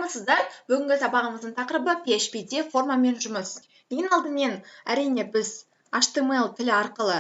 саламатсыздар. Бүгінгі сабағымыздың тақырыбы PHP-де формамен жұмыс. Ең алдымен әрине біз HTML тілі арқылы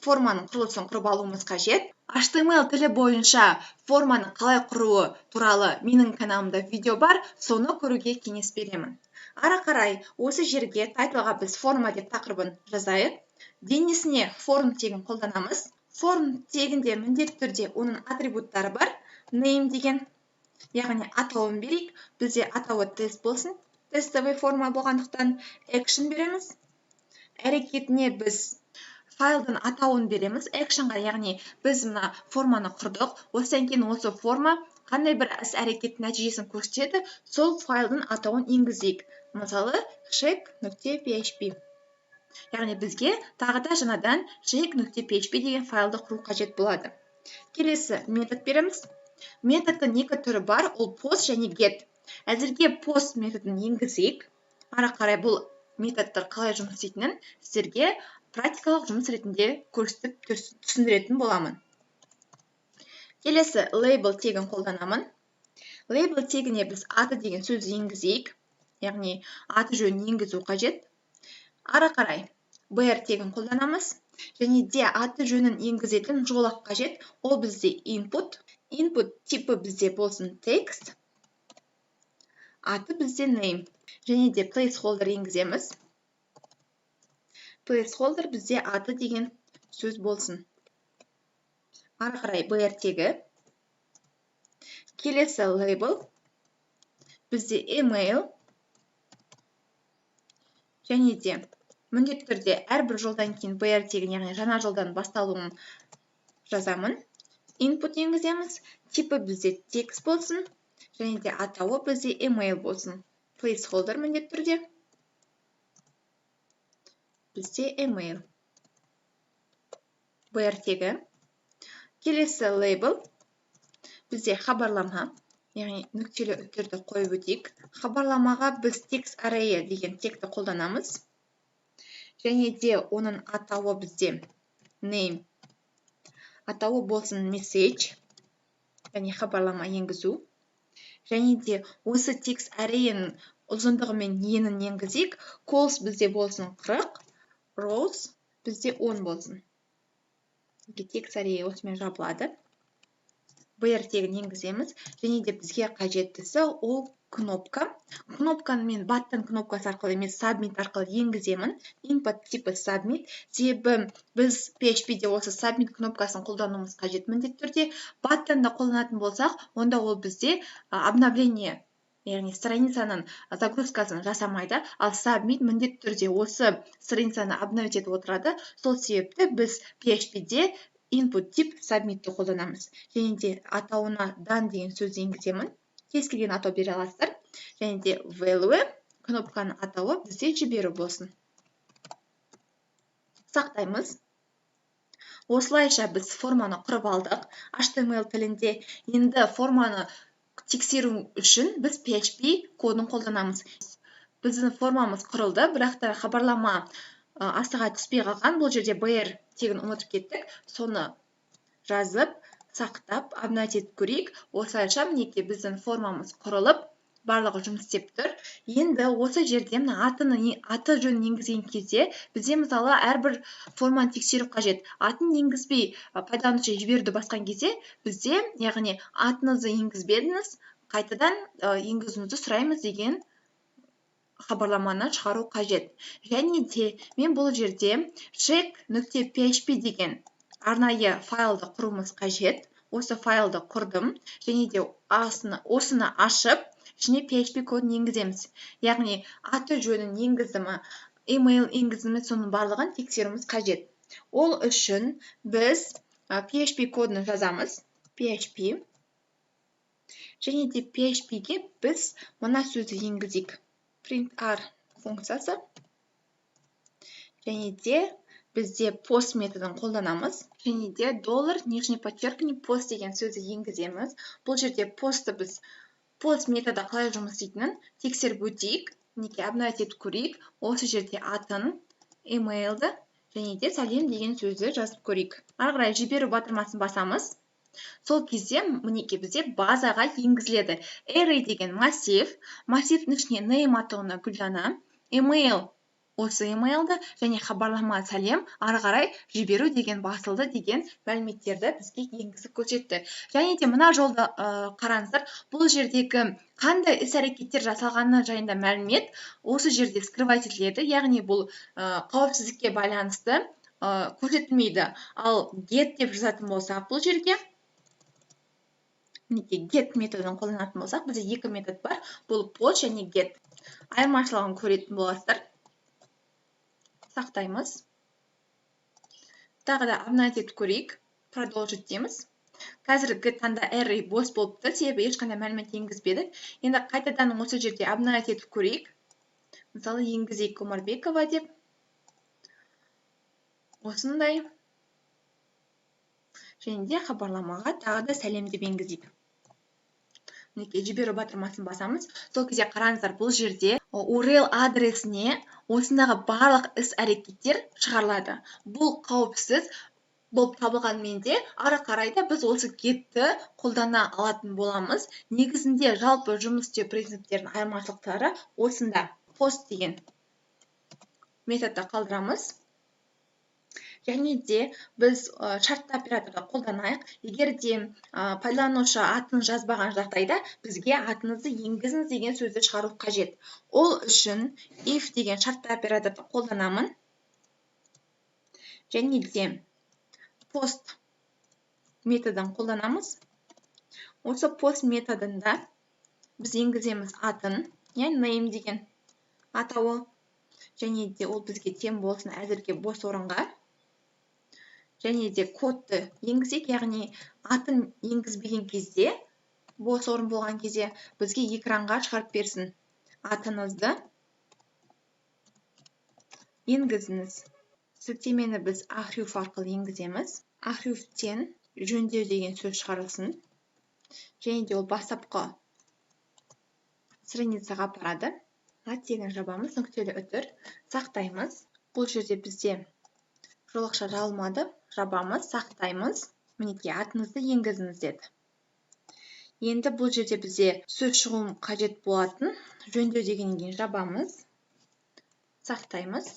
форманың құрылысын құрып алуымыз қажет. HTML тілі бойынша форманы қалай құруы туралы менің каналымда видео бар, соны көруге кеңес беремін. Ары қарай осы жерге тайтлға біз форма деп тақырыбын жазайық. Денесіне форм тегін қолданамыз. Форм тегінде міндетті түрде оның атрибуттары бар. Name деген, яғни атауын берейік. Бізде атауы тест болсын. Тестовый форма болғандықтан action береміз. Әрекетіне біз файлдың атауын береміз. Actionға, яғни біз мына форманы құрдық. Осыдан кейін осы форма қандай бір іс-әрекет нәтижесін көрсетеді, сол файлдың атауын енгізейік. Мысалы, check.php. Яғни бізге тағы да жаңадан check.php деген файлды құру қажет болады. Келесі метод береміз. Методтың екі түрі бар, ол post және get. Әзірге post методын енгізейік. Ары қарай бұл методтар қалай жұмыс істейтінін сіздерге практикалық жұмыс ретінде көрсетіп түсіндіретін боламын. Келесі label тегін қолданамын. Label тегіне біз аты деген сөзді енгізейік. Яғни аты жөнін енгізу қажет. Ары қарай BR тегін қолданамыз. Және де аты жөнін енгізетін жолақ қажет. Ол бізде input. Input типі бізде болсын text. Аты бізде name. Және де placeholder енгіземіз. Placeholder бізде аты деген сөз болсын. Ары қарай BR тегі. Келесі label. Бізде email. Және де міндетті түрде әрбір жолдан кейін BR тегін, яғни жаңа жолдан басталуын жазамын. Input енгіземіз. Типі бізде text болсын. Және де атауы бізде email болсын. Placeholder міндетті түрде. Бізде email. BR тегі. Келесі label. Бізде хабарлама. Яғни нүктелі үттерді қойып өтейік. Хабарламаға біз text array деген тегті қолданамыз. Және де оның атауы бізде name. Атауы болсын message. Және хабарлама енгізу. Және де осы text array'нің ұзындығы мен енін енгізейік. Calls бізде болсын 40. Rows бізде 10 болсын. Text array осымен жабылады. BR тегін енгіземіз. Және де бізге қажеттісі ол кнопка. Кнопканы мен button кнопкасы арқылы емес, submit арқылы енгіземін. Input типі submit. Себебі біз PHP-де осы submit кнопкасын қолдануымыз қажет міндетті түрде. Button-да қолданатын болсақ, онда ол бізде обновление, яғни страницаның загрузкасын жасамайды, ал submit міндетті түрде осы страницаны обновить етіп отырады. Сол себепті біз PHP-де input тип submit-ті қолданамыз. Және де атауына done деген сөзді енгіземін. Кез келген атау бере аласыздар. Және де value кнопканың атауы бізде жіберу болсын. Сақтаймыз. Осылайша біз форманы құрып алдық. HTML тілінде енді форманы тексеру үшін біз PHP кодын қолданамыз. Біздің формамыз құрылды, бірақ та хабарлама асыға түспей қалған. Бұл жерде BR тегін ұмытып кеттік. Соны жазып, сақтап, обновить етіп көрейік. Осылайша мінекей біздің формамыз құрылып, барлығы жұмыс істеп тұр. Енді осы жерде аты жөнін енгізген кезде бізде мысалы әрбір форманы тексеру қажет. Атын енгізбей пайдаланушы жіберуді басқан кезде бізде, яғни атыңызды енгізбедіңіз, қайтадан енгізуіңізді сұраймыз деген хабарламаны шығару қажет. Және де мен бұл жерде check.php деген арнайы файлды құруымыз қажет. Осы файлды құрдым. Және де осыны ашып, ішіне PHP кодын енгіземіз. Яғни аты жөнін енгіздімі, email енгіздімі, соның барлығын тексеруіміз қажет. Ол үшін біз PHP кодын жазамыз. PHP. Және де PHP-ге біз мына сөзді енгізейік. Print_r функциясы. Және де бізде post методын қолданамыз. Және де $_post деген сөзді енгіземіз. Бұл жерде постты біз post методы қалай жұмыс істейтінін тексеріп өтейік. Неге обновить етіп көрейік. Осы жерде атын, emailді және де сәлем деген сөзді жазып көрейік. Ары қарай жіберу батырмасын басамыз. Сол кезде мінекей бізде базаға енгізіледі. Array деген массивтің ішіне name атауына Гүлжана, email осы emailді және хабарлама сәлем ары қарай жіберу деген басылды деген мәліметтерді бізге енгізіп көрсетті. Және де мына жолда қараңыздар, бұл жердегі қандай іс-әрекеттер жасалғаны жайында мәлімет осы жерде скрывать етіледі, яғни бұл қауіпсіздікке байланысты көрсетілмейді. Ал get деп жазатын болсақ бұл жерге, get методын қолданатын болсақ, бізде екі метод бар. Бұл post және get. Айырмашылығын көретін боласыздар. Сақтаймыз. Тағы да обновить етіп көрейік. Продолжить дейміз. Қазіргі таңда array бос болып тұр, себебі ешқандай мәлімет енгізбедік. Енді қайтадан осы жерде обновить етіп көрейік. Мысалы, енгізейік Омарбекова деп. Осындай. Және де хабарламаға тағы да сәлем деп енгізейік. Жіберу батырмасын басамыз. Сол кезде қараңыздар, бұл жерде URL адресіне осындағы барлық іс-әрекеттер шығарылады. Бұл қауіпсіз болып табылғанмен де, ары қарайда біз осы getті қолдана алатын боламыз. Негізінде жалпы жұмыс істеу принциптерінің айырмашылықтары осында. Post деген методты қалдырамыз. Және де біз шартты операторды қолданайық. Егер де пайдаланушы атын жазбаған жағдайда бізге атыңызды енгізіңіз деген сөзді шығару қажет. Ол үшін if деген шартты операторды қолданамын. Және де post методын қолданамыз. Осы post методында біз енгіземіз атын, name деген атауы. Және де ол бізге тең болсын әзірге бос орынға. Және де кодты енгізейік, яғни атын енгізбеген кезде, бос орын болған кезде бізге экранға шығарып берсін. Атыңызды енгізіңіз. Сілтемені біз ahref арқылы енгіземіз. Ahrefтен жөндеу деген сөз шығарылсын. Және де ол бастапқы страницаға апарады. Тегін жабамыз, нүктелі үтір. Сақтаймыз. Бұл жерде бізде жолақша жабылмады. Жабамыз, сақтаймыз. Мінекей атыңызды енгізіңіз деді. Енді бұл жерде бізде сөз шығу қажет болатын. Жөндеу дегеннен кейін жабамыз. Сақтаймыз.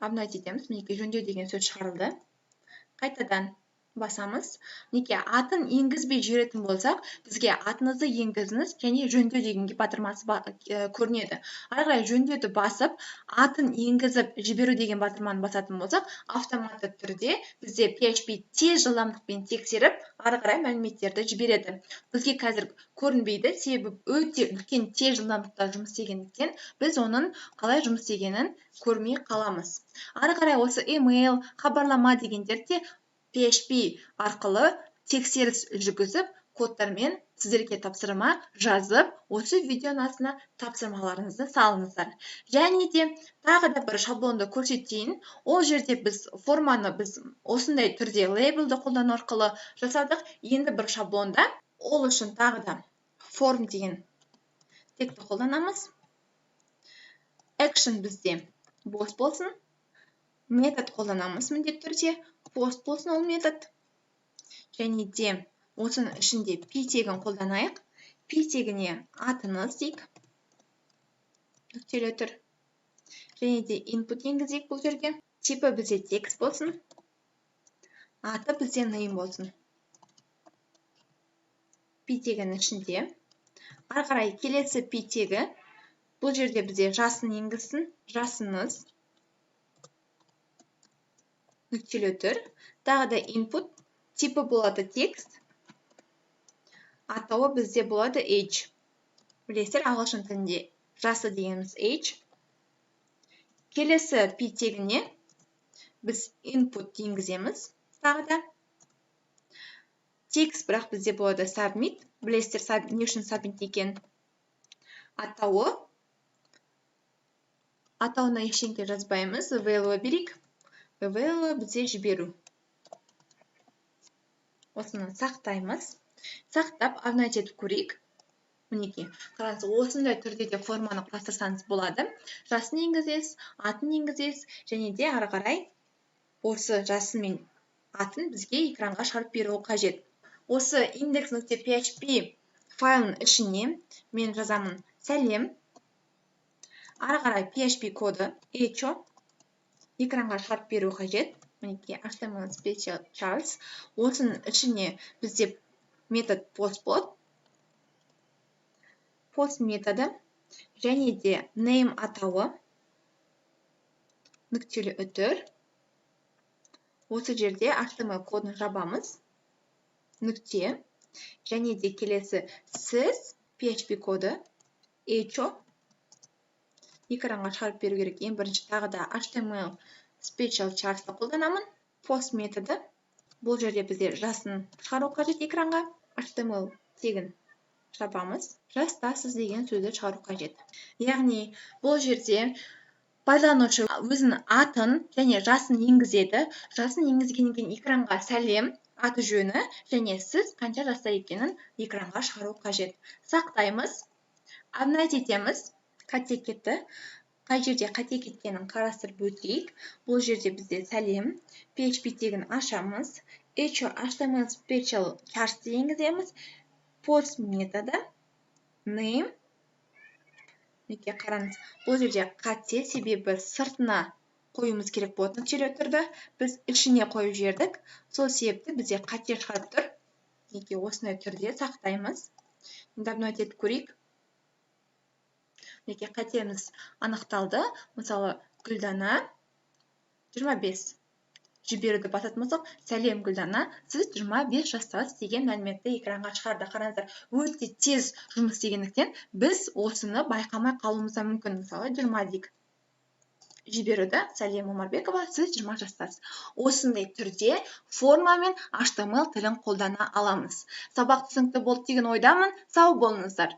Обновить етеміз. Мінекей жөндеу деген сөз шығарылды. Қайтадан басамыз. Неке атын енгізбей жіберетін болсақ, бізге атыңызды енгізіңіз және жөндеу дегенге батырмасы көрінеді. Ары қарай жөндеуді басып, атын енгізіп жіберу деген батырманы басатын болсақ, автоматты түрде бізде PHP тез жылдамдықпен тексеріп, ары қарай мәліметтерді жібереді. Бізге қазір көрінбейді, себебі өте үлкен тез жылдамдықта жұмыс істегендіктен біз оның қалай жұмыс істегенін көрмей қаламыз. Ары қарай осы email, хабарлама дегендерде PHP арқылы тексеріс жүргізіп, кодтармен сіздерге тапсырма жазып, осы видеоның астына тапсырмаларыңызды салыңыздар. Және де тағы да бір шаблонды көрсетейін. Ол жерде біз форманы осындай түрде лейблді қолдану арқылы жасадық. Енді бір шаблонда ол үшін тағы да form деген текті қолданамыз. Action бізде бос болсын. Метод қолданамыз міндетті түрде. Post болсын ол метод. Және де осының ішінде p тегін қолданайық. P тегіне атыңыз дейік. Нүктелі үтір. Және де input енгізейік бұл жерге. Типі бізде текст болсын. Аты бізде name болсын. P тегінің ішінде. Ары қарай келесі p тегі. Бұл жерде бізде жасын енгізсін. Жасыңыз. Нүктелі үтір. Тағы да input. Типі болады текст. Атауы бізде болады age. Білесіздер, ағылшын тілінде жасы дегеніміз age. Келесі p тегіне біз input енгіземіз. Тағы да текст, бірақ бізде болады submit. Білесіздер, не үшін submit екен? Атауына ештеңе жазбаймыз. Value берейік. Value бізде жіберу. Осыны сақтаймыз. Сақтап, обновить етіп көрейік. Мінекей, қараңыз, осындай түрде де форманы құрастырсаңыз болады. Жасын енгізесіз, атын енгізесіз, және де ары қарай осы жасы мен атын бізге экранға шығарып беруі қажет. Осы index.php файлының ішіне мен жазамын сәлем. Ары қарай PHP коды echo экранға шығарып беру қажет. Мінекей HTML special charts. Осының ішіне бізде метод post болады. Post методы және де name атауы нүктелі үтір. Осы жерде HTML кодын жабамыз. Нүкте. Және де келесі сіз PHP коды echo экранға шығарып беру керек. Ең бірінші тағы да HTML special charts'ты қолданамын. Post методы. Бұл жерде бізде жасын шығару қажет экранға. HTML тегін жабамыз. Жастасыз деген сөзді шығару қажет. Яғни бұл жерде пайдаланушы өзінің атын және жасын енгізеді. Жасын енгізгеннен кейін экранға сәлем, аты жөні және сіз қанша жаста екенін экранға шығару қажет. Сақтаймыз. Обновить етеміз. Қате кетті. Қай жерде қате кеткенін қарастырып өтейік. Бұл жерде бізде сәлем, PHP тегін ашамыз. Echo HTML special charts'ты енгіземіз. Post методы, name. Неке қараңыз. Бұл жерде қате, себебі сыртына қоюымыз керек болады нүктелі үтірді. Біз ішіне қойып жібердік. Сол себепті бізде қате шығарып тұр. Неке осындай түрде сақтаймыз. Енді обновить етіп көрейік. Неке қатеміз анықталды. Мысалы, Гүлдана 25. Жіберуді басатын болсақ, сәлем Гүлдана, сіз 25 жастасыз деген мәліметті экранға шығарды. Қараңыздар, өте тез жұмыс істегендіктен біз осыны байқамай қалуымыз да мүмкін. Мысалы, 20 дейік. Жіберуді, сәлем Омарбекова, сіз 20 жастасыз. Осындай түрде форма мен HTML тілін қолдана аламыз. Сабақ түсінікті болды деген ойдамын. Сау болыңыздар.